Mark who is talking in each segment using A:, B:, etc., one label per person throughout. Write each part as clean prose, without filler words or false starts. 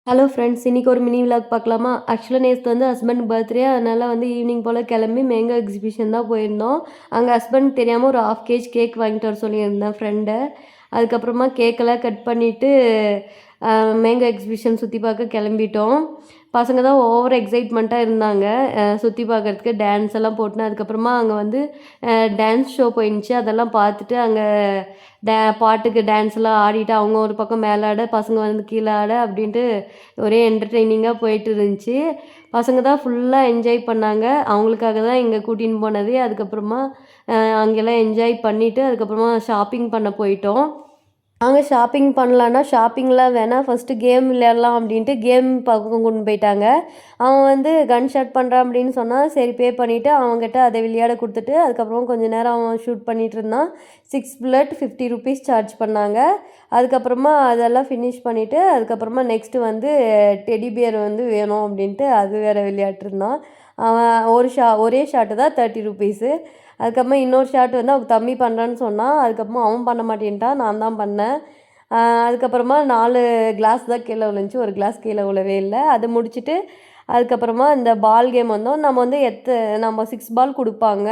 A: Hello friends, இன்றைக்கி ஒரு mini vlog பார்க்கலாமா? ஆக்சுவலாக நேற்று வந்து ஹஸ்பண்ட் பர்த்டே, அதனால் வந்து ஈவினிங் போல் கிளம்பி மேங்கோ எக்ஸிபிஷன் தான் போயிருந்தோம். அங்கே ஹஸ்பண்ட் தெரியாமல் ஒரு 1/2 கேஜ் கேக் வாங்கிட்டு வர சொல்லியிருந்தேன் ஃப்ரெண்டை. அதுக்கப்புறமா கேக்கெல்லாம் கட் பண்ணிவிட்டு மேங்கோ எக்ஸிபிஷன் சுற்றி பார்க்க கிளம்பிட்டோம். பசங்க தான் ஓவர் எக்ஸைட்மெண்ட்டாக இருந்தாங்க சுற்றி பார்க்குறதுக்கு, டான்ஸ் எல்லாம் போட்டுன்னு. அதுக்கப்புறமா அங்கே வந்து டான்ஸ் ஷோ போயிருந்துச்சு. அதெல்லாம் பார்த்துட்டு அங்கே பாட்டுக்கு டான்ஸ்லாம் ஆடிட்டு அவங்க ஒரு பக்கம் மேலே ஆட, பசங்க வந்து கீழே ஆட அப்படின்ட்டு ஒரே என்டர்டெய்னிங்காக போயிட்டு இருந்துச்சு. பசங்க தான் ஃபுல்லாக என்ஜாய் பண்ணாங்க. அவங்களுக்காக தான் இங்கே கூட்டின்னு போனது. அதுக்கப்புறமா அங்கெல்லாம் என்ஜாய் பண்ணிவிட்டு அதுக்கப்புறமா ஷாப்பிங் பண்ண போயிட்டோம். அங்கே ஷாப்பிங் பண்ணலான்னா ஷாப்பிங்லாம் வேணாம், ஃபஸ்ட்டு கேம் விளையாடலாம் அப்படின்ட்டு கேம் பக்கம் கொண்டு போயிட்டாங்க. அவன் வந்து கன் ஷாட் பண்ணுறான் அப்படின்னு சொன்னால் சரி பே பண்ணிவிட்டு அவங்ககிட்ட அதை விளையாட கொடுத்துட்டு அதுக்கப்புறம் கொஞ்சம் நேரம் அவன் ஷூட் பண்ணிகிட்டு இருந்தான். 6 புல்லட் 50 ருபீஸ் சார்ஜ் பண்ணாங்க. அதுக்கப்புறமா அதெல்லாம் ஃபினிஷ் பண்ணிவிட்டு அதுக்கப்புறமா நெக்ஸ்ட்டு வந்து டெடி பியர் வந்து வேணும் அப்படின்ட்டு அது வேறு விளையாட்டுருந்தான். அவன் ஒரே ஷாட்டு தான் 30 ருபீஸு. அதுக்கப்புறமா இன்னொரு ஷாட் வந்து அவங்க தம்பி பண்ணுறான்னு சொன்னான். அதுக்கப்புறமா அவன் பண்ண மாட்டேன்ட்டான், நான் தான் பண்ணேன். அதுக்கப்புறமா 4 கிளாஸ் தான் கீழே விழுந்துச்சு, ஒரு கிளாஸ் கீழே விழவே இல்லை. அதை முடிச்சுட்டு அதுக்கப்புறமா இந்த பால் கேம் வந்தோம். நம்ம வந்து நம்ம 6 பால் கொடுப்பாங்க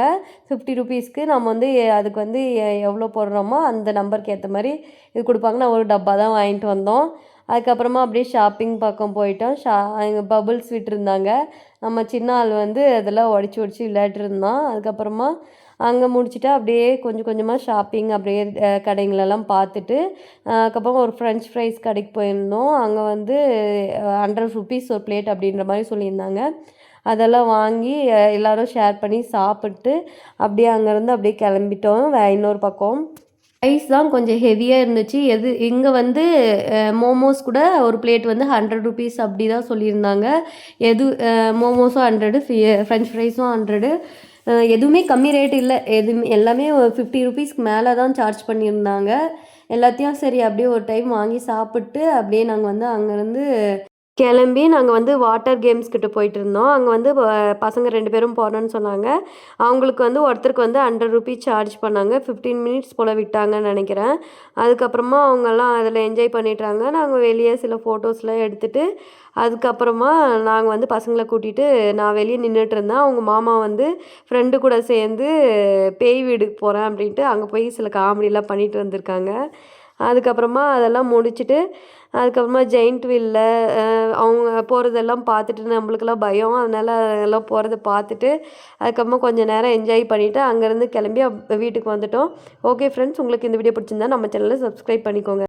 A: 50 ருபீஸ்க்கு. நம்ம வந்து அதுக்கு வந்து எவ்வளோ போடுறோமோ அந்த நம்பருக்கு ஏற்ற மாதிரி இது கொடுப்பாங்க. நான் ஒரு டப்பா தான் வாங்கிட்டு வந்தோம். அதுக்கப்புறமா அப்படியே ஷாப்பிங் பக்கம் போயிட்டோம். அங்கே பபுள்ஸ் விட்டுருந்தாங்க. நம்ம சின்ன ஆள் வந்து அதெல்லாம் உடச்சி விளையாட்டுருந்தான். அதுக்கப்புறமா அங்கே முடிச்சுட்டு அப்படியே கொஞ்சம் கொஞ்சமாக ஷாப்பிங் அப்படியே கடைங்களெல்லாம் பார்த்துட்டு அதுக்கப்புறம் ஒரு ஃப்ரெஞ்ச் ஃப்ரைஸ் கடைக்கு போயிருந்தோம். அங்கே வந்து 100 ருபீஸ் ஒரு பிளேட் அப்படின்ற மாதிரி சொல்லியிருந்தாங்க. அதெல்லாம் வாங்கி எல்லோரும் ஷேர் பண்ணி சாப்பிட்டு அப்படியே அங்கேருந்து அப்படியே கிளம்பிட்டோம் இன்னொரு பக்கம். ப்ரைஸ் தான் கொஞ்சம் ஹெவியாக இருந்துச்சு. இங்கே வந்து மோமோஸ் கூட ஒரு பிளேட் வந்து 100 ருபீஸ் அப்படி தான் சொல்லியிருந்தாங்க. மோமோஸும் 100, ஃப்ரெஞ்ச் ஃப்ரைஸும் 100. எதுவுமே கம்மி ரேட் இல்லை. எல்லாமே 50 ருபீஸ்க்கு மேலே தான் சார்ஜ் பண்ணியிருந்தாங்க. எல்லாத்தையும் சரி அப்படியே ஒரு டைம் வாங்கி சாப்பிட்டு அப்படியே நாங்கள் வந்து அங்கேருந்து கிளம்பி நாங்கள் வந்து வாட்டர் கேம்ஸ் கிட்ட போயிட்டு இருந்தோம். அங்கே வந்து பசங்க 2 பேரும் போனோன்னு சொன்னாங்க. அவங்களுக்கு வந்து ஒருத்தருக்கு வந்து 100 ருபீஸ் சார்ஜ் பண்ணாங்க. 15 மினிட்ஸ் போல் விட்டாங்கன்னு நினைக்கிறேன். அதுக்கப்புறமா அவங்கெல்லாம் அதில் என்ஜாய் பண்ணிட்டாங்க. நாங்கள் வெளியே சில ஃபோட்டோஸ்லாம் எடுத்துகிட்டு அதுக்கப்புறமா நாங்கள் வந்து பசங்களை கூட்டிகிட்டு நான் வெளியே நின்றுட்டு இருந்தேன். அவங்க மாமா வந்து ஃப்ரெண்டு கூட சேர்ந்து பேய் வீடுக்கு போகிறேன் அப்படின்ட்டு அங்கே போய் சில காமெடியெலாம் பண்ணிட்டு வந்திருக்காங்க. அதுக்கப்புறமா அதெல்லாம் முடிச்சுட்டு அதுக்கப்புறமா ஜெயிண்ட் வீலில் அவங்க போகிறதெல்லாம் பார்த்துட்டு நம்மளுக்கெல்லாம் பயம், அதனால் அதெல்லாம் போகிறத பார்த்துட்டு அதுக்கப்புறமா கொஞ்சம் நேரம் என்ஜாய் பண்ணிவிட்டு அங்கேருந்து கிளம்பி வீட்டுக்கு வந்துட்டோம். ஓகே ஃப்ரெண்ட்ஸ், உங்களுக்கு இந்த வீடியோ பிடிச்சிருந்தா நம்ம சேனலை சப்ஸ்கிரைப் பண்ணிக்கோங்க.